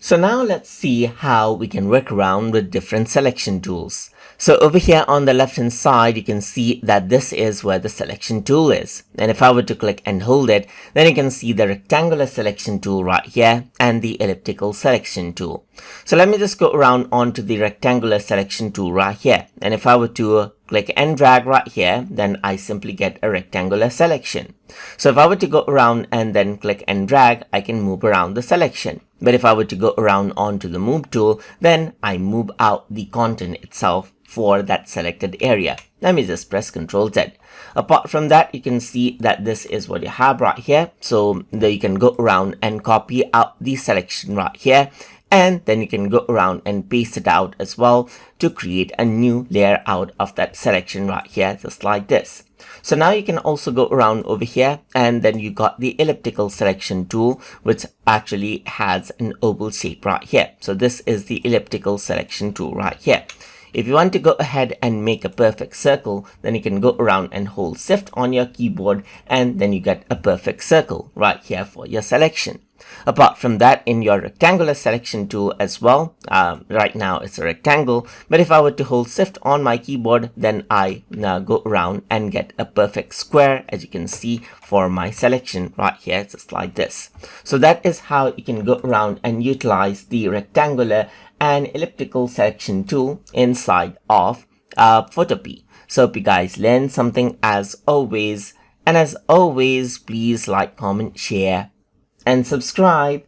So now let's see how we can work around with different selection tools. So over here on the left hand side, you can see that this is where the selection tool is. And if I were to click and hold it, then you can see the rectangular selection tool right here and the elliptical selection tool. So let me just go around onto the rectangular selection tool right here. And if I were to click and drag right here, then I simply get a rectangular selection. So if I were to go around and then click and drag, I can move around the selection. But if I were to go around onto the move tool, then I move out the content itself for that selected area. Let me just press Ctrl Z. Apart from that, you can see that this is what you have right here. So there you can go around and copy out the selection right here. And then you can go around and paste it out as well to create a new layer out of that selection right here, just like this. So now you can also go around over here, and then you got the elliptical selection tool, which actually has an oval shape right here. So this is the elliptical selection tool right here. If you want to go ahead and make a perfect circle, then you can go around and hold Shift on your keyboard, and then you get a perfect circle right here for your selection. Apart from that, in your rectangular selection tool as well, right now it's a rectangle, but if I were to hold Shift on my keyboard, then I now go around and get a perfect square, as you can see, for my selection right here, just like this. So that is how you can go around and utilize the rectangular and elliptical selection tool inside of Photopea. So hope you guys learned something as always, and as always, please like, comment, share, and subscribe.